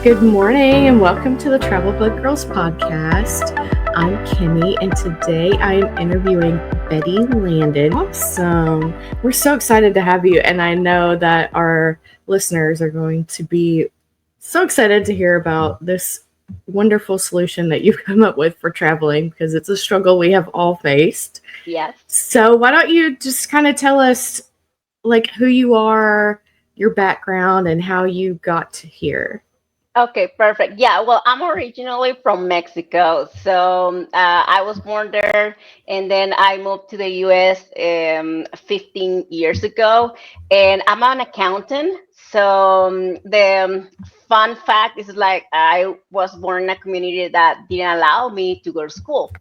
Good morning and welcome to the Travel Bug Girls podcast. I'm Kimmy and today I am interviewing Betty Landin. Awesome. We're so excited to have you, and I know that our listeners are going to be so excited to hear about this wonderful solution that you've come up with for traveling, because it's a struggle we have all faced. Yes. So why don't you just kind of tell us like who you are, your background, and how you got to here. Okay, perfect. Yeah, well, I'm originally from Mexico. So I was born there and then I moved to the US 15 years ago. And I'm an accountant. So the fun fact is like I was born in a community that didn't allow me to go to school.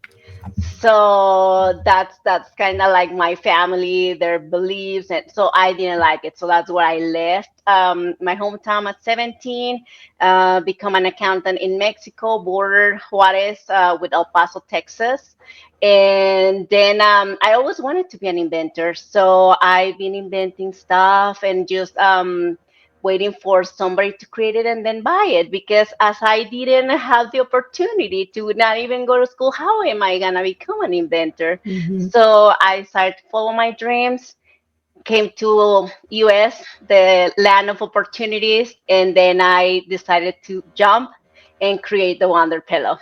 So that's kind of like my family, their beliefs, and so I didn't like it. So that's where I left my hometown at 17, become an accountant in Mexico, border Juarez with El Paso, Texas. And then I always wanted to be an inventor, so I've been inventing stuff and just waiting for somebody to create it and then buy it, because as I didn't have the opportunity to not even go to school, how am I gonna become an inventor? Mm-hmm. So I started to follow my dreams, came to US, the land of opportunities, and then I decided to jump and create the Wonder Pillow.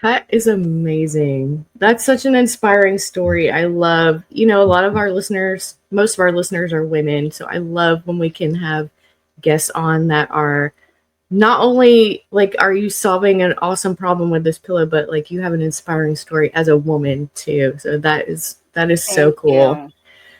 That is amazing. That's such an inspiring story. I love, a lot of our listeners, most of our listeners are women. So I love when we can have guests on that are not only like, are you solving an awesome problem with this pillow, but like you have an inspiring story as a woman too. So that is so Thank cool. you.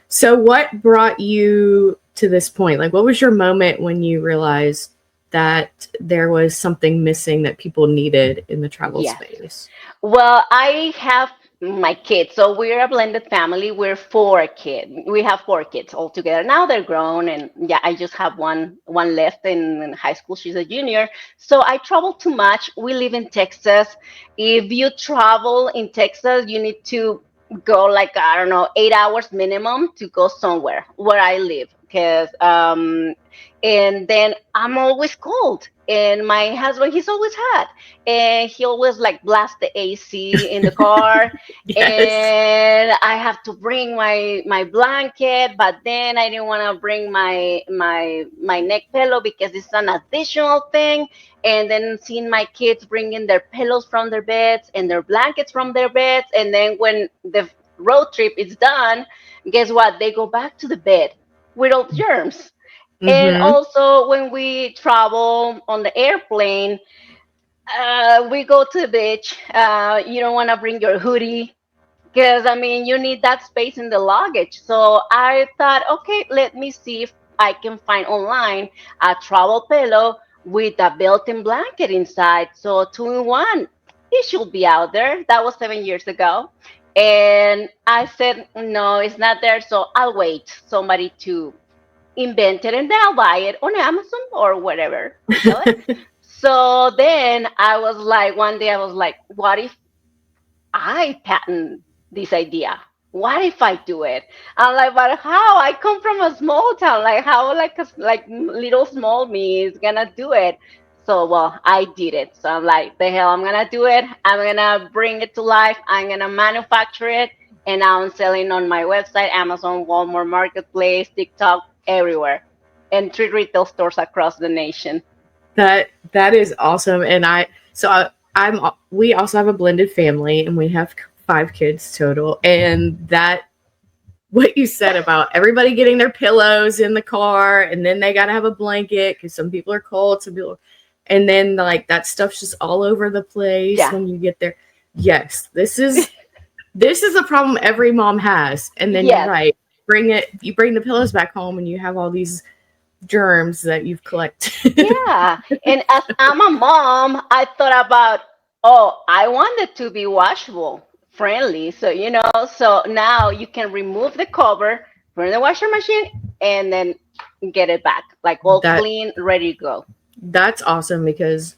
So what brought you to this point? Like, what was your moment when you realized that there was something missing that people needed in the travel Yes. space? Well, I have my kids. So we're a blended family. We're four kids. We have four kids all together. Now they're grown, and yeah, I just have one left in high school. She's a junior. So I travel too much. We live in Texas. If you travel in Texas, you need to go like, I don't know, 8 hours minimum to go somewhere where I live. Because and then I'm always cold. And my husband, he's always hot, and he always like blast the AC in the car, Yes. and I have to bring my blanket, but then I didn't want to bring my neck pillow because it's an additional thing. And then seeing my kids bringing their pillows from their beds and their blankets from their beds, and then when the road trip is done, guess what? They go back to the bed with all the germs. And Mm-hmm. also, when we travel on the airplane, we go to the beach. You don't want to bring your hoodie because, I mean, you need that space in the luggage. So I thought, okay, let me see if I can find online a travel pillow with a built-in blanket inside. So two in one, it should be out there. That was 7 years ago. And I said, no, it's not there. So I'll wait somebody to invent it and then I'll buy it on Amazon or whatever they sell it. So then I was like, one day I was like, what if I patent this idea? What if I do it? I'm like, but how? I come from a small town. Like how, like like little small me is gonna do it? So well, I did it. So I'm like, the hell, I'm gonna do it. I'm gonna bring it to life. I'm gonna manufacture it, and now I'm selling on my website, Amazon, Walmart, Marketplace, TikTok, everywhere, and 3 retail stores across the nation. That is awesome. And I'm we also have a blended family, and we have 5 kids total. And that what you said about everybody getting their pillows in the car, and then they got to have a blanket because some people are cold, some people, and then like that stuff's just all over the place Yeah. when you get there. Yes, this is a problem every mom has. And then you're Yes. right. You bring the pillows back home, and you have all these germs that you've collected. Yeah. And as I'm a mom, I thought about, oh, I want it to be washable friendly. So, so now you can remove the cover, put it in the washer machine, and then get it back, like all that clean, ready to go. that's awesome, because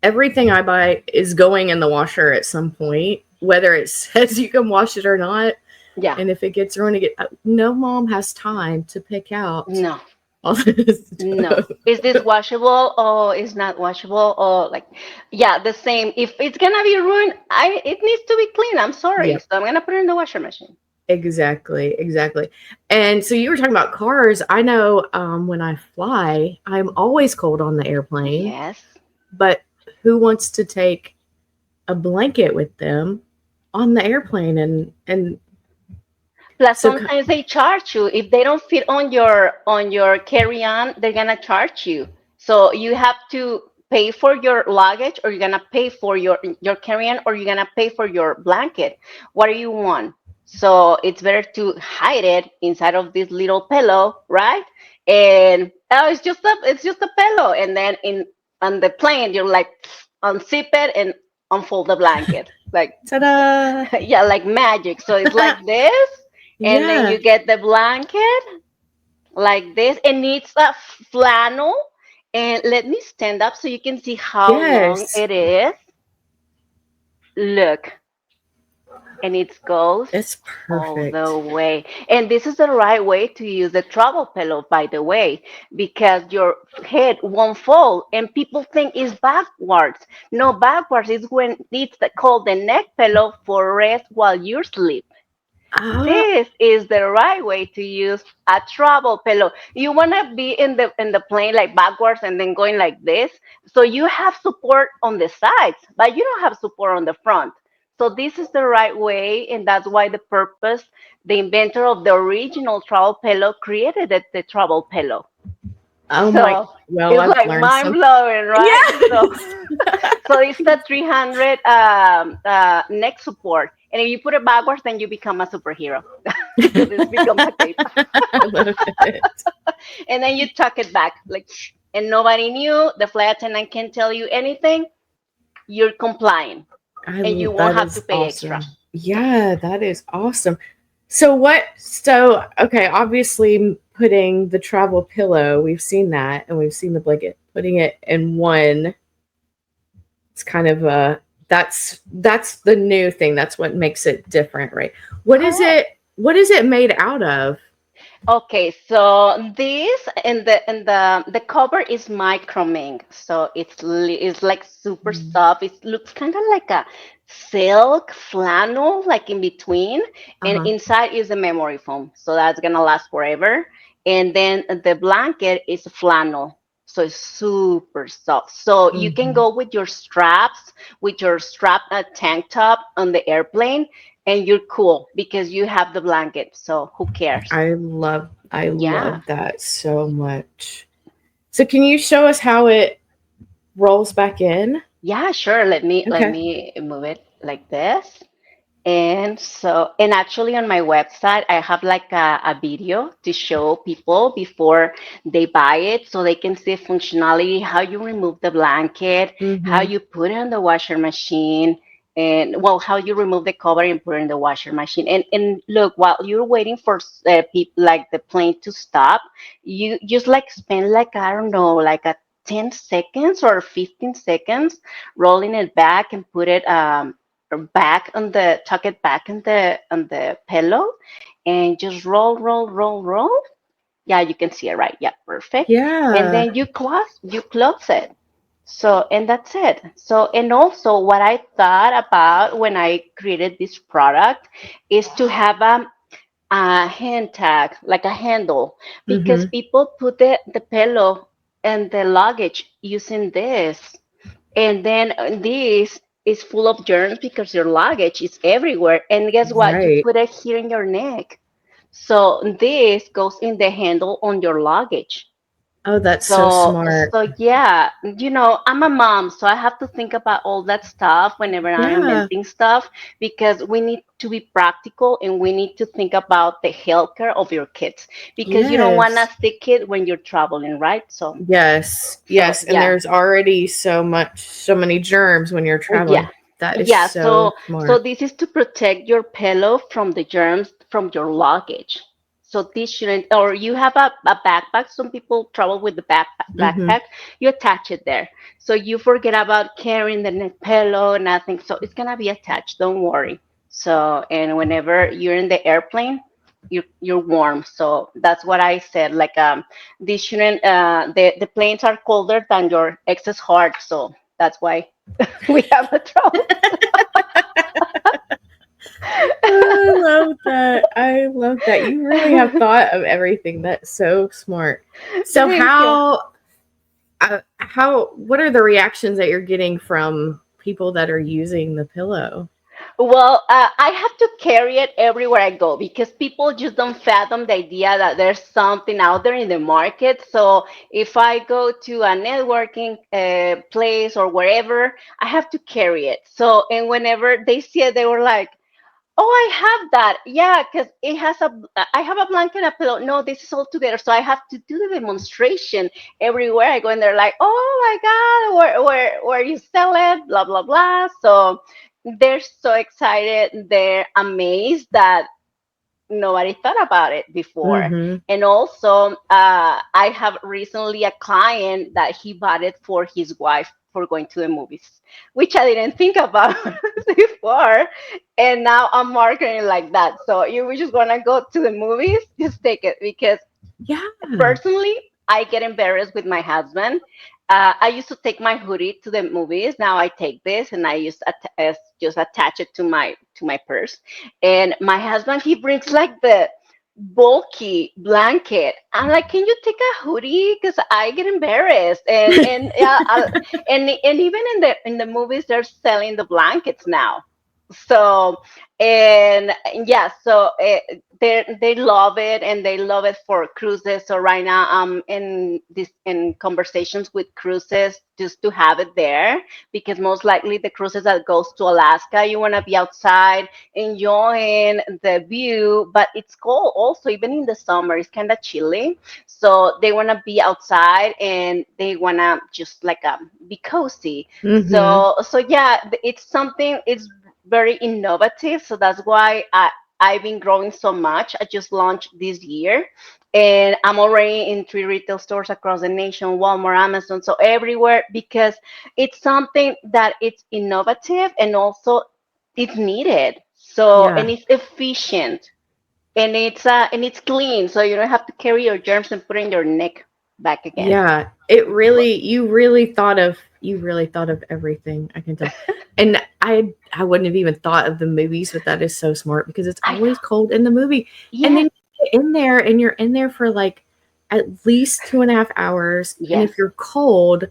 everything I buy is going in the washer at some point, whether it says you can wash it or not. Yeah. And if it gets ruined again, no mom has time to pick out No. all this No. stuff. Is this washable? Oh, it's not washable. Oh, like, yeah, the same. If it's gonna be ruined, it needs to be clean. I'm sorry. Yep. So I'm gonna put it in the washer machine. Exactly, exactly. And so you were talking about cars. I know when I fly, I'm always cold on the airplane, Yes. but who wants to take a blanket with them on the airplane? And Plus, so sometimes they charge you if they don't fit on your carry-on. They're gonna charge you. So you have to pay for your luggage, or you're gonna pay for your carry-on, or you're gonna pay for your blanket. What do you want? So it's better to hide it inside of this little pillow, right? And oh, it's just a pillow. And then in on the plane, you're like unzip it and unfold the blanket, like ta-da! yeah, like magic. So it's like this, and then Yeah. you get the blanket like this, and it's a flannel. And let me stand up so you can see how long Yes. it is. Look, and it goes It's all perfect. the way. And this is the right way to use the travel pillow, by the way, because your head won't fall. And people think it's backwards. No, backwards is when it's called the neck pillow for rest while you sleep. Ah, This is the right way to use a travel pillow. You want to be in the plane like backwards and then going like this. So you have support on the sides, but you don't have support on the front. So this is the right way, and that's why the inventor of the original travel pillow created the travel pillow. oh my, So well, it's I've like learned mind some. blowing, right? So Yes. so it's the 300 neck support. And if you put it backwards, then you become a superhero because this becomes a cape. I love it. And then you tuck it back, like, and nobody knew. The flight attendant can't tell you anything. You're complying, and you won't That have to is pay extra. awesome. Yeah, that is awesome. So what? So okay, obviously putting the travel pillow, we've seen that, and we've seen the blanket. Putting it in one, it's kind of a that's the new thing. That's what makes it different, right? What is Correct. it? What is it made out of? Okay, so this and the cover is microming, so it's like super soft. It looks kind of like a silk flannel, like in between, Uh and huh. inside is a memory foam, so that's gonna last forever. And then the blanket is flannel, so it's super soft. So you can Hmm. go with your strap tank top on the airplane, and you're cool because you have the blanket. So who cares? I Yeah. love that so much. So can you show us how it rolls back in? Yeah, sure. Let Okay. me move it like this. And actually on my website, I have like a video to show people before they buy it so they can see functionality, how you remove the blanket, how Hmm. you put it in the washer machine, and well, how you remove the cover and put it in the washer machine. And look, while you're waiting for people like the plane to stop, you just like spend like, I don't know, like a 10 seconds or 15 seconds rolling it back and put it back on the tuck it back on the pillow, and just roll. Yeah, you can see it, right? Yeah, perfect. And Yeah. then you close it. So, and that's it. So, and also what I thought about when I created this product is to have a hand tag, like a handle, because Hmm. people put the pillow and the luggage using this, and then this is full of germs because your luggage is everywhere. And guess what? You Right. put it here in your neck. So this goes in the handle on your luggage. Oh, that's so So, smart. so yeah, I'm a mom, so I have to think about all that stuff whenever I'm Yeah. inventing stuff, because we need to be practical and we need to think about the healthcare of your kids, because you don't want to Yes. sick kid when you're traveling, right? So, Yes. so Yes. And yeah. there's already so many germs when you're Yeah. traveling. That is Yeah. so So smart. this is to protect your pillow from the germs from your luggage. So this shouldn't, or you have a backpack. Some people travel with the Hmm. backpack. You attach it there. So you forget about carrying the neck pillow, nothing. So it's gonna be attached. Don't worry. So, and whenever you're in the airplane, you're warm. So that's what I said. Like this shouldn't. The planes are colder than your ex's heart. So that's why we have the trouble. I love that. I love that. You really have thought of everything. That's so smart. So Thank you. what are the reactions that you're getting from people that are using the pillow? Well, I have to carry it everywhere I go because people just don't fathom the idea that there's something out there in the market. So if I go to a networking place or wherever, I have to carry it. So, and whenever they see it, they were like, "Oh, I have that. Yeah, because it has I have a blanket and a pillow. No, this is all together. So I have to do the demonstration everywhere I go, and they're like, "Oh my God, where you sell it? Blah blah blah." So they're so excited. They're amazed that nobody thought about it before. Mm-hmm. And also, I have recently a client that he bought it for his wife for going to the movies, which I didn't think about before. And now I'm marketing like that. So you just want to go to the movies, just take it because Yeah. personally, I get embarrassed with my husband. I used to take my hoodie to the movies. Now I take this and I just attach it to my purse. And my husband, he brings like the bulky blanket. I'm like, can you take a hoodie? Because I get embarrassed. And yeah, and even in the movies, they're selling the blankets now. So and yeah, so they love it and they love it for cruises. So right now I'm in conversations with cruises just to have it there because most likely the cruises that goes to Alaska, you want to be outside enjoying the view, but it's cold also even in the summer. It's kind of chilly, so they want to be outside and they want to just like be cozy. Mm-hmm. So yeah, it's something. It's very innovative. So that's why I've been growing so much. I just launched this year and I'm already in 3 retail stores across the nation, Walmart, Amazon, so everywhere because it's something that it's innovative and also it's needed. So and Yeah. it's efficient and it's clean. So you don't have to carry your germs and put it in your neck back again. Yeah. You really thought of everything, I can tell. And I wouldn't have even thought of the movies, but that is so smart because it's I always cold in the movie. And then yes, you get in there and you're in there for like at least 2.5 hours. And yes, if you're cold,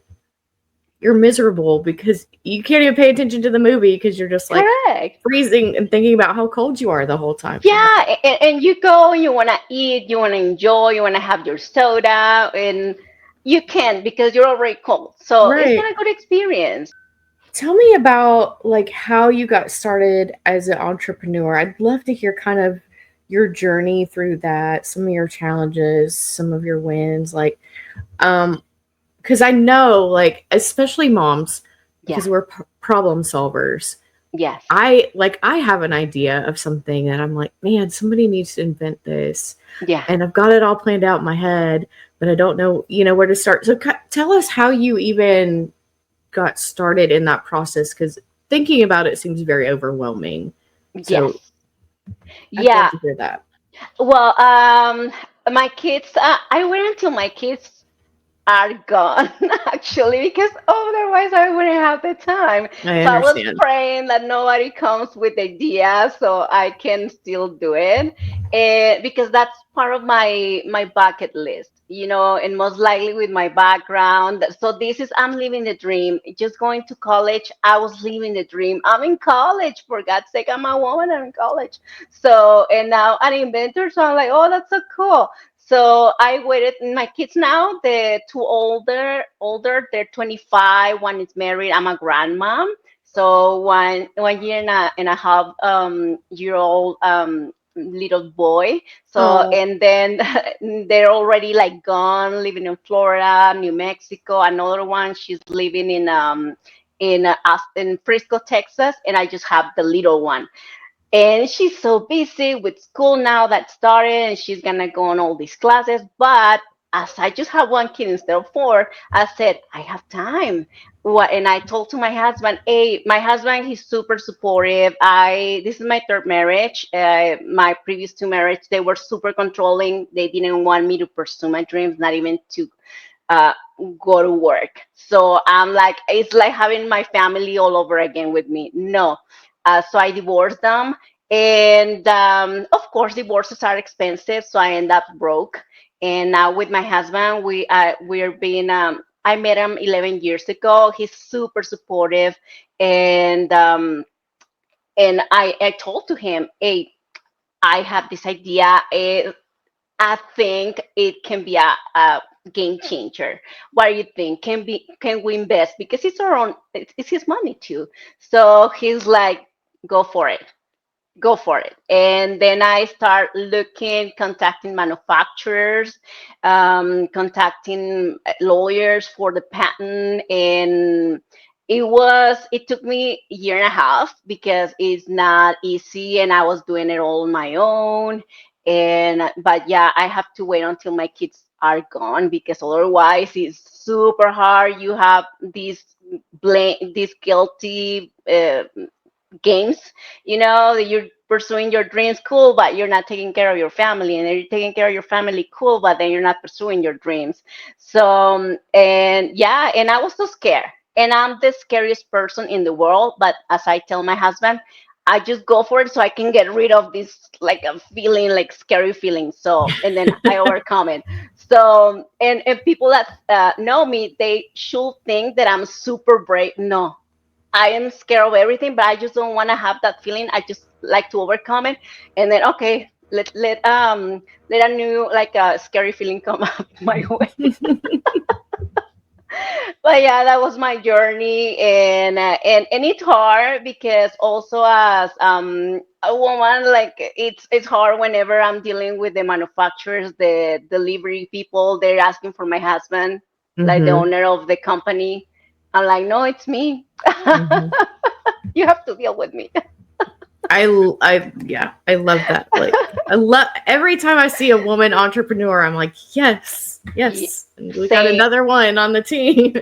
you're miserable because you can't even pay attention to the movie because you're just like correct. freezing and thinking about how cold you are the whole time. Yeah, and you go, you want to eat, you want to enjoy, you want to have your soda, and you can't because you're already cold. So it's Right. not a good experience. Tell me about like how you got started as an entrepreneur. I'd love to hear kind of your journey through that, some of your challenges, some of your wins, like because I know like especially moms Yeah, because we're problem solvers. yes, I have an idea of something and I'm like, man, somebody needs to invent this. yeah. And I've got it all planned out in my head, but I don't know, where to start. So tell us how you even got started in that process because thinking about it seems very overwhelming. So Yes. I'd love Yeah. to hear that. Well, my kids, I wait until my kids are gone actually because otherwise I wouldn't have the time. I So I was understand. praying that nobody comes with ideas so I can still do it. And because that's part of my bucket list, and most likely with my background. So this is I'm living the dream. Just going to college, I was living the dream. I'm in college, for God's sake, I'm a woman, I'm in college. So and now an inventor, so I'm like, oh, that's so cool. So I waited. My kids now, the two older, they're 25. One is married. I'm a grandma. So one year and a half year old little boy. So Oh, and then they're already like gone, living in Florida, New Mexico. Another one, she's living in Frisco, Texas, and I just have the little one. And she's so busy with school now that started, and she's gonna go on all these classes. But as I just have one kid instead of four, I said, I have time. What? And I told to my husband, hey, my husband, he's super supportive. This is my third marriage. My previous two marriages, they were super controlling. They didn't want me to pursue my dreams, not even to uh, go to work. So I'm like, it's like having my family all over again with me. No. So I divorced them. And of course, divorces are expensive. So I end up broke. And now with my husband, we're being, I met him 11 years ago. He's super supportive. And, I told to him, hey, I have this idea. I think it can be a game changer. What do you think? Can we invest? Because it's our own, it's his money too. So he's like, go for it. Go for it. And then I start looking, contacting manufacturers, contacting lawyers for the patent. And it took me a year and a half because it's not easy and I was doing it all on my own. But yeah, I have to wait until my kids are gone because otherwise it's super hard. You have these guilty games, that you're pursuing your dreams, cool, but you're not taking care of your family, and then you're taking care of your family, cool, but then you're not pursuing your dreams. So and yeah, and I was so scared, and I'm the scariest person in the world, but as I tell my husband, I just go for it so I can get rid of this like a feeling, like scary feeling. So and then I overcome it. So and people that know me, they should think that I'm super brave. No, I am scared of everything, but I just don't want to have that feeling. I just like to overcome it, and then okay, let a new like a scary feeling come up my way. But yeah, that was my journey, and it's hard because also as a woman, like it's hard whenever I'm dealing with the manufacturers, the delivery people. They're asking for my husband, like the Hmm. owner of the company. I'm like, no, it's me. Hmm. You have to deal with me. Yeah, I love that. Like, I love every time I see a woman entrepreneur, I'm like, yes, Ye- yes. And we got Same, another one on the team.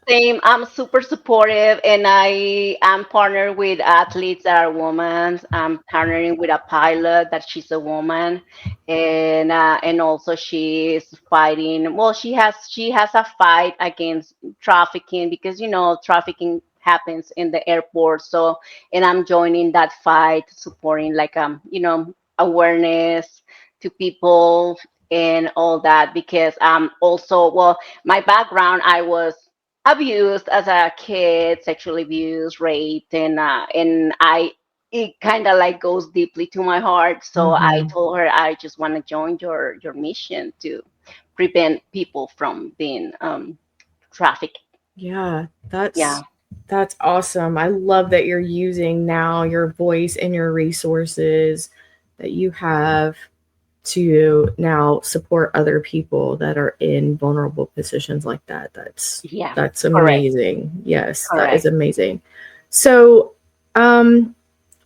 same. I'm super supportive, and I am partnered with athletes that are women. I'm partnering with a pilot that she's a woman, and also she's fighting. Well, she has a fight against trafficking because trafficking happens in the airport. So, and I'm joining that fight, supporting like awareness to people and all that because also, well, my background, I was abused as a kid, sexually abused, raped, and I it kind of like goes deeply to my heart. So I Hmm. told her I just want to join your mission to prevent people from being trafficked. Yeah, Yeah, that's awesome. I love that you're using now your voice and your resources that you have to now support other people that are in vulnerable positions like that. yeah, That's correct, amazing. Yes, that is correct, amazing. So, um,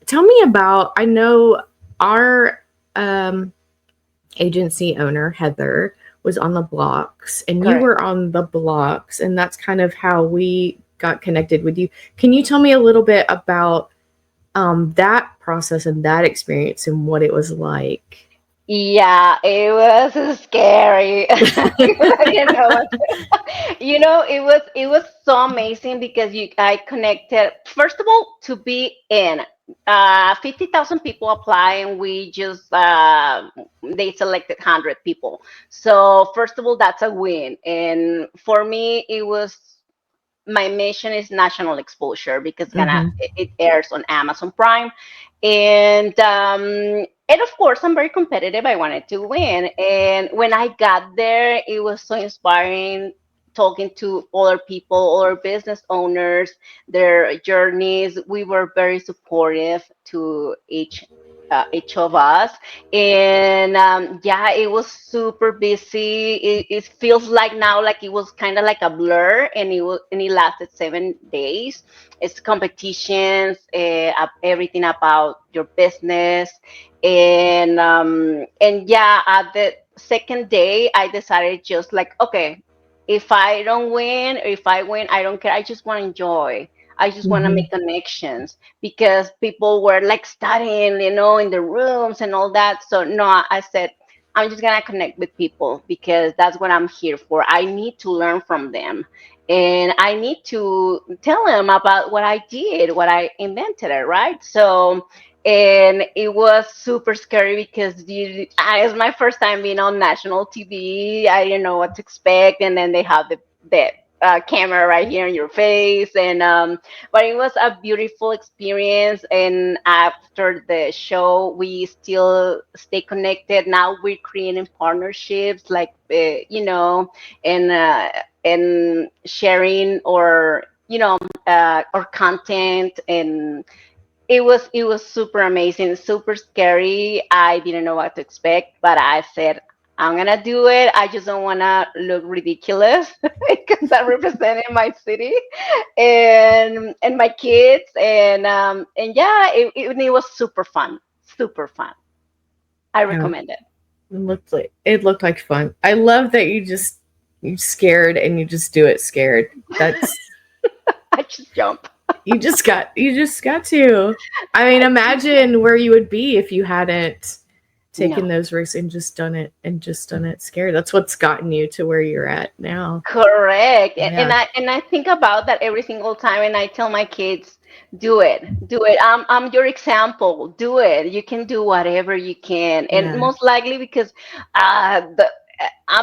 tell me about. I know our um, agency owner Heather was on the blocks, and you correct. were on the blocks, and that's kind of how we got connected with you. Can you tell me a little bit about that process and that experience and what it was like? Yeah, it was scary. I didn't know what it was so amazing because I connected first of all to be in 50,000 people apply, and we just they selected 100 people. So first of all, that's a win, and for me it was, my mission is national exposure because Hmm. it airs on Amazon Prime, and of course I'm very competitive. I wanted to win, and when I got there, it was so inspiring talking to other people, other business owners, their journeys. We were very supportive to each of us, and yeah, it was super busy. It feels like now like it was kind of like a blur, and it lasted 7 days. It's competitions, everything about your business, and yeah, at the second day, I decided just like, okay, if I don't win, or if I win, I don't care. I just want to enjoy. I just want to Hmm. make connections because people were like studying, in the rooms and all that. So no, I said, I'm just gonna connect with people because that's what I'm here for. I need to learn from them, and I need to tell them about what I did, what I invented, right? So, and it was super scary because it's my first time being on national TV. I didn't know what to expect, and then they have the camera right here in your face, and but it was a beautiful experience. And after the show, we still stay connected. Now we're creating partnerships, like and sharing or or content. And it was super amazing, super scary. I didn't know what to expect, but I said, I'm gonna do it. I just don't wanna look ridiculous because I'm representing my city and my kids. And yeah, it was super fun. Super fun. I Yeah, recommend it. it looked like fun. I love that you scared and you just do it scared. That's I just jump. you just got to. I mean, I just jump. imagine where you would be if you hadn't taken No. those risks and just done it scared. That's what's gotten you to where you're at now. Correct. And Yeah. I think about that every single time, and I tell my kids, do it. Do it. I'm your example. Do it. You can do whatever you can. And Yeah. most likely because I'm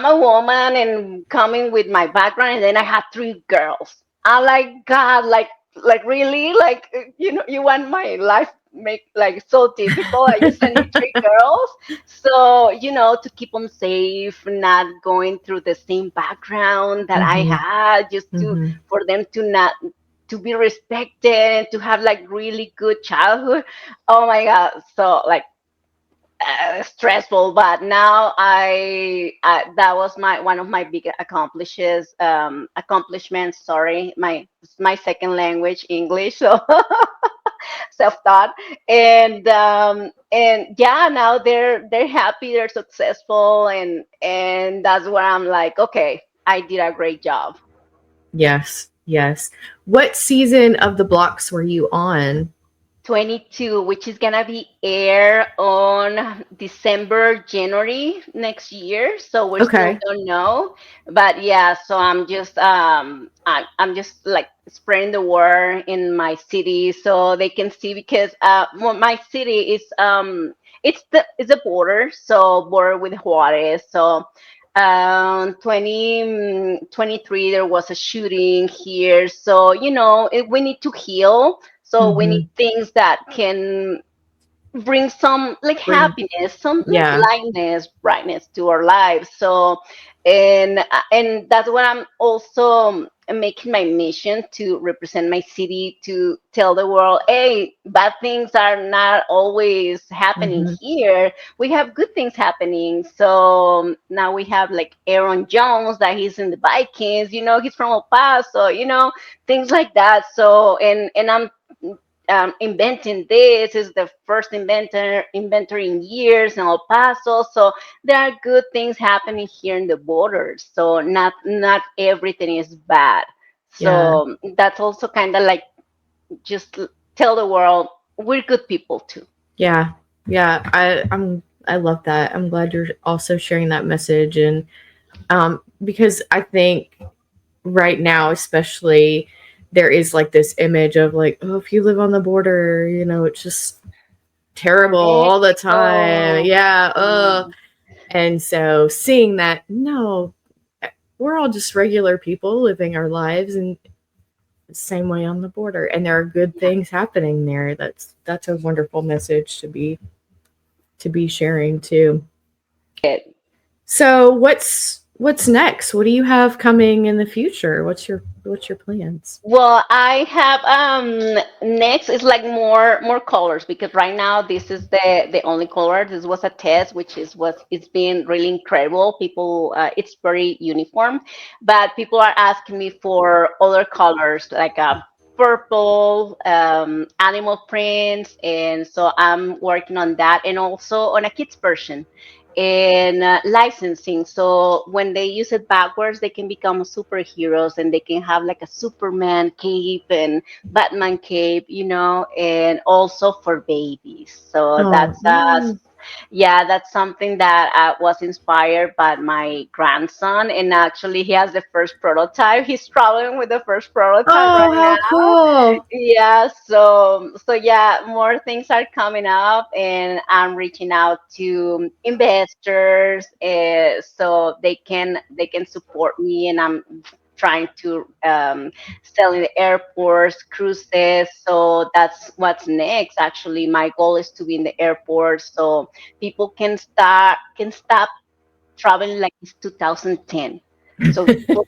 a woman and coming with my background, and then I have three girls. I'm like, God, like really? Like, you want my life make like so difficult? Like, you send me three girls? So, to keep them safe, not going through the same background that I Mhm. had, just Mhm. for them to not to be respected and to have like really good childhood. Oh my God. So like stressful, but now that was my one of my big accomplishments. Sorry, my second language, English. So self-taught. And yeah, now they're happy, they're successful, and that's where I'm like, okay, I did a great job. Yes. Yes. What season of the blocks were you on? 22, which is gonna be air on December, January next year. So we still Okay. don't know, but yeah. So I'm just like spreading the word in my city so they can see, because well, my city is it's a border, so border with Juarez. So 2023 there was a shooting here, so we need to heal, so we need Mhm. things that can bring some like Bring happiness, some like Yeah. lightness, brightness to our lives. So, and that's what I'm also making my mission, to represent my city, to tell the world, hey, bad things are not always happening Mhm. here. We have good things happening. So now we have like Aaron Jones, that he's in the Vikings, he's from El Paso, things like that. So, and I'm inventing this is the first inventor in years in El Paso. So there are good things happening here in the borders. So not everything is bad. Yeah. So that's also kind of like just tell the world we're good people too. Yeah. Yeah. I love that. I'm glad you're also sharing that message, and because I think right now especially there is like this image of like, oh, if you live on the border, it's just terrible all the time. Mexico. Yeah. Mm, And so seeing that, no, we're all just regular people living our lives and the same way on the border, and there are good yeah. things happening there. That's a wonderful message to be sharing too. So what's next? What do you have coming in the future? What's your plans? Well, I have next is like more colors, because right now this is the only color. This was a test, which is what it's been really incredible. People, it's very uniform, but people are asking me for other colors, like purple animal prints, and so I'm working on that, and also on a kids version and licensing. So when they use it backwards, they can become superheroes, and they can have like a Superman cape and Batman cape, and also for babies. So Oh, that's yeah. yeah, that's something that was inspired by my grandson, and actually he has the first prototype. He's traveling with the first prototype Oh, right how now. cool. Yeah, so yeah, more things are coming up, and I'm reaching out to investors, so they can support me, and I'm trying to sell in the airports, cruises. So that's what's next. Actually, my goal is to be in the airport, so people can stop traveling like it's 2010. So people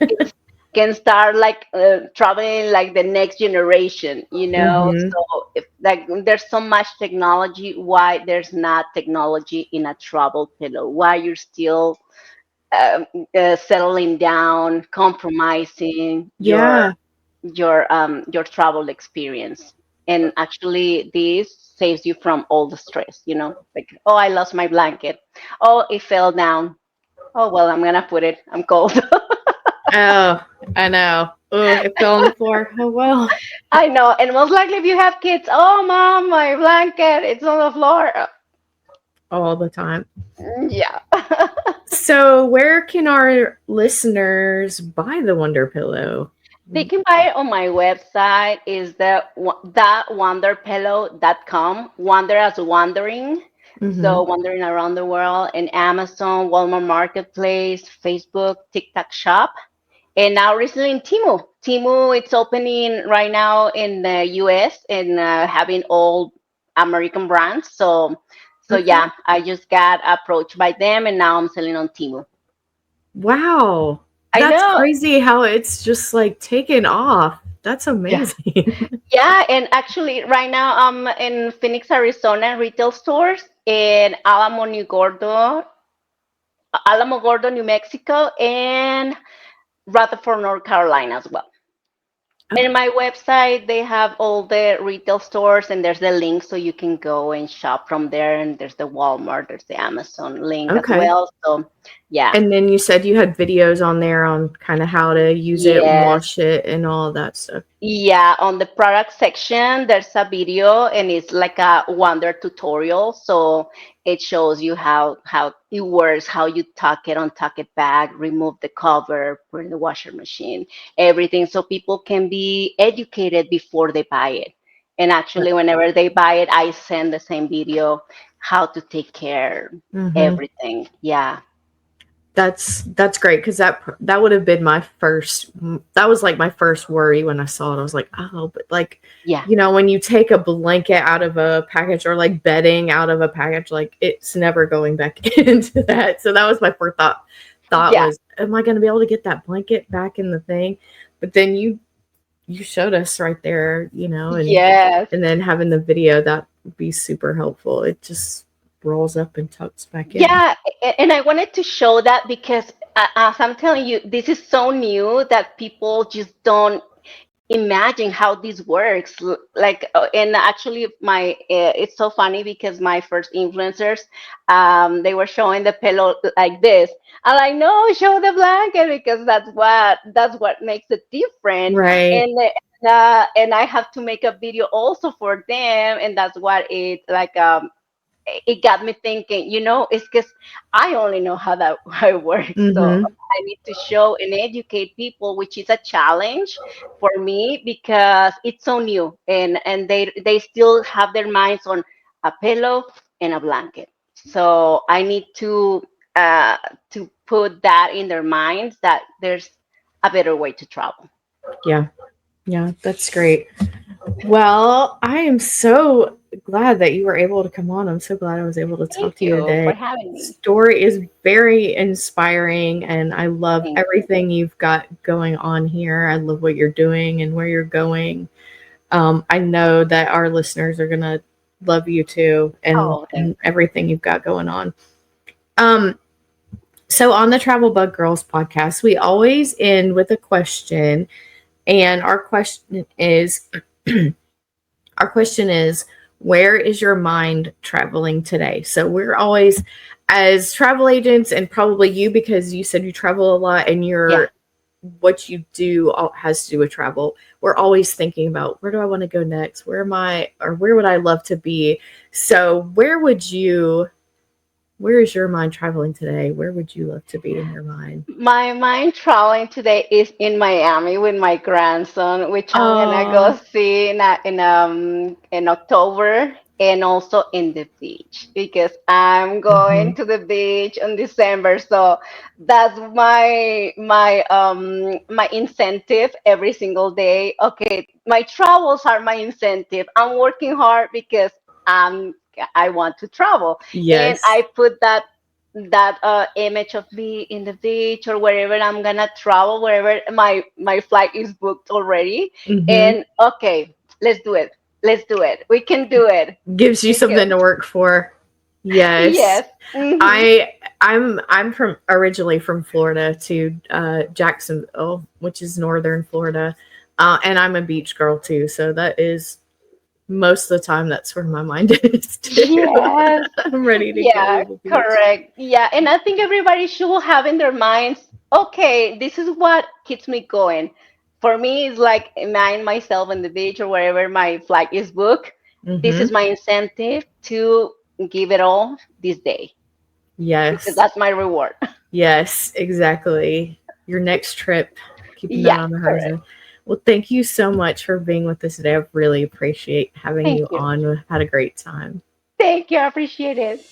can start like traveling like the next generation, Mm-hmm. So if like there's so much technology, why there's not technology in a travel pillow? Why you're still settling down, compromising Yeah. your travel experience? And actually, this saves you from all the stress. Like, oh, I lost my blanket. Oh, it fell down. Oh, well, I'm gonna put it. I'm cold. Oh, I know. Oh, it fell on the floor. Oh, well. I know. And most likely, if you have kids, oh, mom, my blanket, it's on the floor. All the time. Yeah. So, where can our listeners buy the Wonder Pillow? They can buy it on my website. Is thatwonderpillow.com. Wonder as wandering. Mm-hmm. So wandering around the world, in Amazon, Walmart Marketplace, Facebook, TikTok Shop. And now recently in Timu. Timu, it's opening right now in the US, and having all American brands. So Okay. yeah, I just got approached by them, and now I'm selling on Timu. Wow. I That's know. crazy how it's just like taken off. That's Yeah. amazing. Yeah, and actually right now I'm in Phoenix, Arizona retail stores, in Alamo Gordo, New Mexico, and Rutherford, North Carolina as well. In my website, they have all the retail stores, and there's the link so you can go and shop from there. And there's the Walmart, there's the Amazon link as Okay. well. So, yeah, And then you said you had videos on there on kind of how to use it, yes, wash it, and all that stuff. yeah. On the product section, there's a video, and it's like a wonder tutorial. So it shows you how it works, how you untuck it back, remove the cover, put in the washer machine, everything, so people can be educated before they buy it. And actually, whenever they buy it, I send the same video, how to take care, Mm-hmm. everything. Yeah, That's great because that would have been my first. That was like my first worry when I saw it. I was like, oh, but like, yeah, when you take a blanket out of a package or like bedding out of a package, like it's never going back into that. So that was my first thought yeah, was, am I going to be able to get that blanket back in the thing? But then you showed us right there, yes. and then having the video, that would be super helpful. It just rolls up and tucks back in. Yeah, and I wanted to show that because, as I'm telling you, this is so new that people just don't imagine how this works. Like, and actually, it's so funny because my first influencers, they were showing the pillow like this. I'm like, no, show the blanket because that's what makes it different. Right. And I have to make a video also for them, and that's what it got me thinking, it's because I only know how it works. So Mm-hmm. I need to show and educate people, which is a challenge for me because it's so new, and they still have their minds on a pillow and a blanket. So I need uh, to put that in their minds that there's a better way to travel. Yeah. Yeah, that's great. Well, I am so glad that you were able to come on. I'm so glad I was able to talk Thank to you you today. for having me. Story is very inspiring, and I love Thank you. everything you've got going on here. I love what you're doing and where you're going. I know that our listeners are gonna love you too, and, Oh, thank and everything you've got going on. Um, so on the Travel Bug Girls podcast, we always end with a question. And our question is, where is your mind traveling today? So we're always, as travel agents, and probably you, because you said you travel a lot and Yeah. what you do has to do with travel. We're always thinking about, where do I want to go next? Where am I, or where would I love to be? So where is your mind traveling today? Where would you love to be in your mind? My mind traveling today is in Miami with my grandson, which I'm gonna Oh, go see in October, and also in the beach because I'm going mhm. to the beach in December. So that's my incentive every single day. Okay, my travels are my incentive. I'm working hard because I want to travel, and Yes. I put that image of me in the beach or wherever I'm gonna travel, wherever my flight is booked already. Hmm. And okay, let's do it. Let's do it. We can do it. Gives you Because something to work for. Yes. yes. Hmm. I'm from originally from Florida to Jacksonville, which is northern Florida, and I'm a beach girl too. So that is most of the time that's where my mind is too. Yes. I'm ready to go Yeah, to the beach. correct. Yeah, and I think everybody should have in their minds, okay, this is what keeps me going. For me, it's like imagine myself on the beach or wherever my flight is booked. This is Hmm. my incentive to give it all this day because Yes. that's my reward. Yes, exactly. Your next trip, keeping that Yeah, on the correct. horizon. Well, thank you so much for being with us today. I really appreciate having Thank you you. on. We've had a great time. Thank you. I appreciate it.